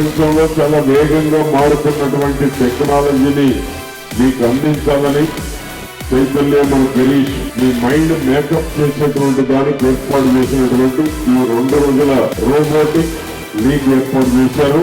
ప్రపంచంలో చాలా వేగంగా మారుతున్నటువంటి టెక్నాలజీని మీకు అందించాలని చైతన్య మన గిరీష్ మీ మైండ్ మేకప్ చేసేటువంటి దానికి ఏర్పాటు చేసినటువంటి ఈ 2 రోజుల రోబోటిక్ లీగ్ ఏర్పాటు చేశారు.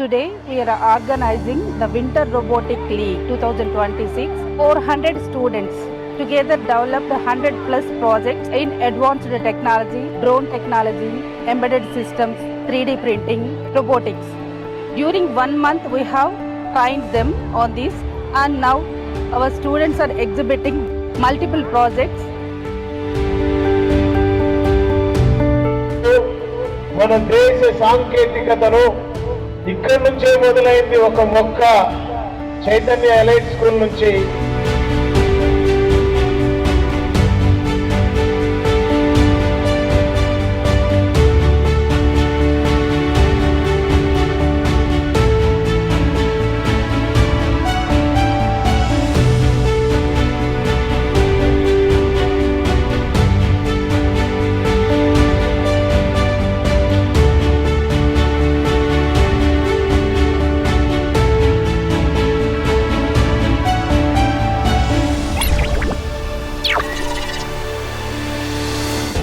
Today we are organizing the Winter Robotic League 2026. 400 students together developed 100 plus projects in advanced technology, drone technology, embedded systems, 3D printing, robotics. During 1 month we have trained them on this, and now our students are exhibiting multiple projects. మన దేశ సాంకేతికతను ఇక్కడ నుంచే మొదలైంది. ఒక మొక్క Chaitanya elite school నుంచి.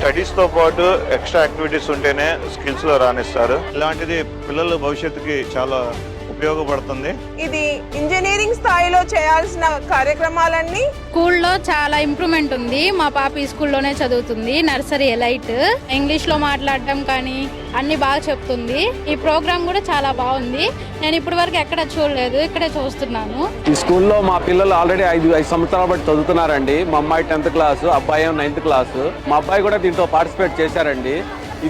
Studies తో పాటు ఎక్స్ట్రా యాక్టివిటీస్ ఉంటేనే స్కిల్స్ లో రాణిస్తారు. ఇలాంటిది పిల్లల భవిష్యత్తుకి చాలా ఉపయోగపడుతుంది. ఇది ఇంజనీరింగ్ స్థాయిలో చేయాల్సిన కార్యక్రమాలన్నీ స్కూల్లో చాలా ఇంప్రూవ్మెంట్ ఉంది. మా పాప ఈ స్కూల్లోనే చదువుతుంది, నర్సరీ ఎలైట్. ఇంగ్లీష్ లో మాట్లాడటం కానీ అన్ని బాగా చెప్తుంది. ఈ ప్రోగ్రామ్ కూడా చాలా బాగుంది. నేను ఇప్పటి వరకు ఎక్కడ చూడలేదు, ఇక్కడే చూస్తున్నాను. ఈ స్కూల్లో మా పిల్లలు ఆల్రెడీ 5 సంవత్సరాల బట్టి చదువుతున్నారండి. మా అమ్మాయి 10th క్లాసు, అబ్బాయి 9th క్లాసు. మా అబ్బాయి కూడా దీంట్లో పార్టిసిపేట్ చేశారండి.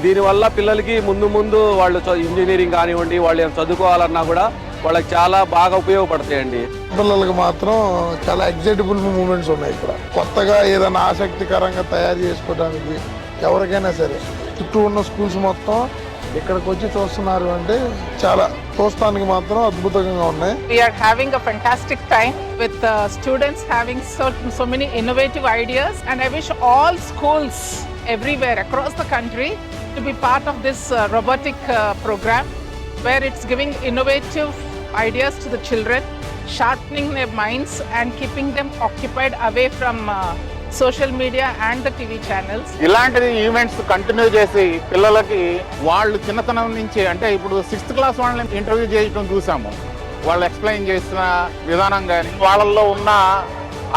దీనివల్ల పిల్లలకి ముందు వాళ్ళు ఇంజనీరింగ్ కానివ్వండి, వాళ్ళు ఏం చదువుకోవాలన్నా కూడా వాళ్ళకి చాలా బాగా ఉపయోగపడతాయండి. పిల్లలకు మాత్రం చాలా ఎగ్జైటబుల్ మూమెంట్స్ ఉన్నాయి. ఇక్కడ కొత్తగా ఏదైనా ఆసక్తికరంగా తయారు చేసుకోవడానికి ఎవరికైనా సరే చుట్టూ ఉన్న స్కూల్స్ మొత్తం ఇక్కడికి వచ్చి చూస్తున్నారు అంటే చాలా చూస్తానికి మాత్రం అద్భుతంగా ఉన్నాయి. we are having a fantastic time with students having so many innovative ideas, and I wish all schools everywhere across the country to be part of this robotic program, where it's giving innovative ideas to the children, sharpening their minds and keeping them occupied away from social media and the TV channels. ఇలాంటి events continue చేసి పిల్లలకి వాళ్ళు చిన్నతనం నుంచి, అంటే ఇప్పుడు 6th class వాళ్ళని interview చేయడం చూసాము. వాళ్ళు ఎక్స్ప్లెయిన్ చేసిన విధానం కానీ వాళ్ళల్లో ఉన్న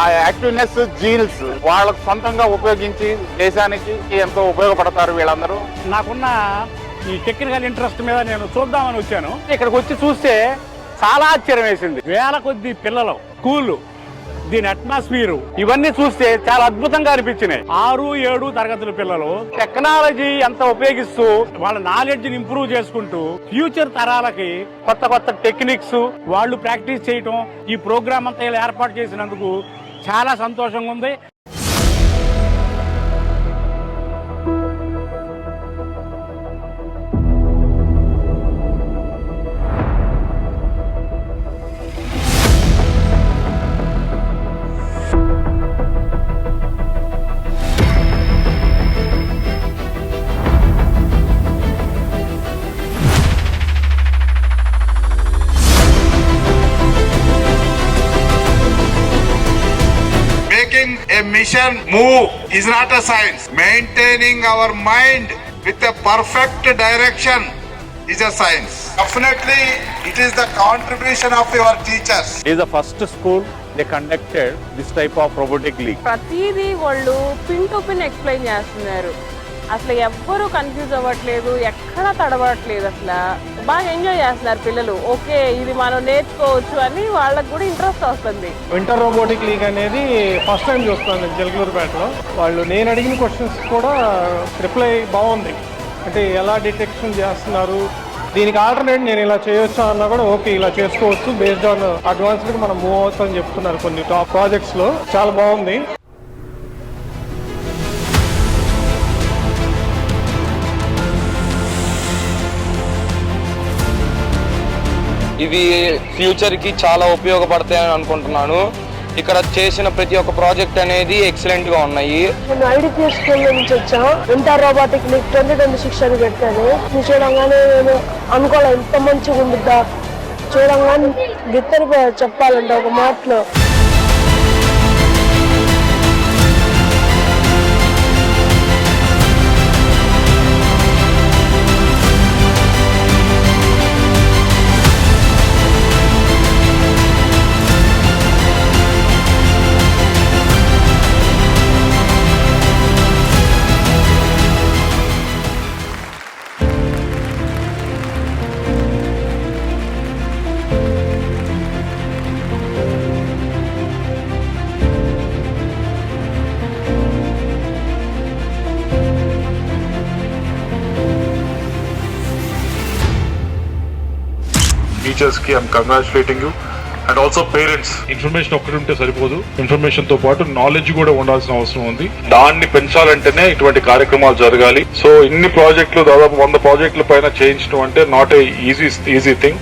ఆ యాక్టివ్నెస్, జీన్స్ వాళ్ళకు సొంతంగా ఉపయోగించి దేశానికి ఎంతో ఉపయోగపడతారు వీళ్ళందరూ. నాకున్న ఈ టెక్నికల్ ఇంట్రెస్ట్ మీద నేను చూద్దామని వచ్చాను. ఇక్కడికి వచ్చి చూస్తే చాలా ఆశ్చర్యం వేసింది. వేల కొద్ది పిల్లలు, స్కూళ్ళు, దీని అట్మాస్ఫియర్ ఇవన్నీ చూస్తే చాలా అద్భుతంగా అనిపించినాయి. 6, 7 తరగతుల పిల్లలు టెక్నాలజీ ఎంత ఉపయోగిస్తూ వాళ్ళ నాలెడ్జ్ ని ఇంప్రూవ్ చేసుకుంటూ ఫ్యూచర్ తరాలకి కొత్త టెక్నిక్స్ వాళ్ళు ప్రాక్టీస్ చేయటం, ఈ ప్రోగ్రామ్ అంతా ఇలా ఏర్పాటు చేసినందుకు చాలా సంతోషంగా ఉంది. A mission move is not a science. Maintaining our mind with a perfect direction is a science. Definitely, it is the contribution of your teachers. It is the first school they conducted this type of robotic league. ప్రతిదీ వాళ్ళు pin to pin explain చేస్తున్నారు. అసలు ఎవ్వరూ confuse అవ్వట్లేదు, ఎక్కడా తడబడట్లేదు. అసలు బాగా enjoy చేస్తున్నారు పిల్లలు. ఓకే, ఇది మనం నేర్చుకోవచ్చు అని వాళ్ళకి కూడా ఇంట్రెస్ట్ వస్తుంది. వింటర్ రోబోటిక్ లీగ్ అనేది ఫస్ట్ టైం చూస్తున్నాను జలగలూరుపేటలో. వాళ్ళు నేను అడిగిన క్వశ్చన్స్ కూడా రిప్లై బాగుంది. అంటే ఎలా డిటెక్షన్ చేస్తున్నారు, దీనికి ఆల్టర్నేట్ నేను ఇలా చేయొచ్చా అన్నా కూడా ఓకే ఇలా చేసుకోవచ్చు, బేస్డ్ ఆన్ అడ్వాన్స్డ్ మనం మూవ్ అవుతామని చెప్తున్నారు కొన్ని టాప్ ప్రాజెక్ట్స్ లో. చాలా బాగుంది. ఇవి ఫ్యూచర్కి చాలా ఉపయోగపడతాయని అనుకుంటున్నాను. ఇక్కడ చేసిన ప్రతి ఒక్క ప్రాజెక్ట్ అనేది ఎక్సలెంట్గా ఉన్నాయి. నేను ఐడిపిఎస్ స్కూల్ నుంచి వచ్చాను. ఇంటర్ రోబోటిక్ లీగ్ 2026 అని పెట్టాను. నేను చూడంగానే నేను అనుకోలే ఎంత మంచిగా ఉండిద్దా, చూడంగానే గిత్తరిపోయా చెప్పాలంటే ఒక మాటలో. టీచర్స్ కి I'm congratulating you and also parents. Information ఒక్కటి ఉంటే సరిపోదు, ఇన్ఫర్మేషన్ తో పాటు నాలెడ్జ్ కూడా ఉండాల్సిన అవసరం ఉంది. దాన్ని పెంచాలంటేనే ఇటువంటి కార్యక్రమాలు జరగాలి. సో ఇన్ని ప్రాజెక్టులు, దాదాపు 100 ప్రాజెక్టుల పైన చేయించడం అంటే నాట్ ఏ ఈజీ థింగ్.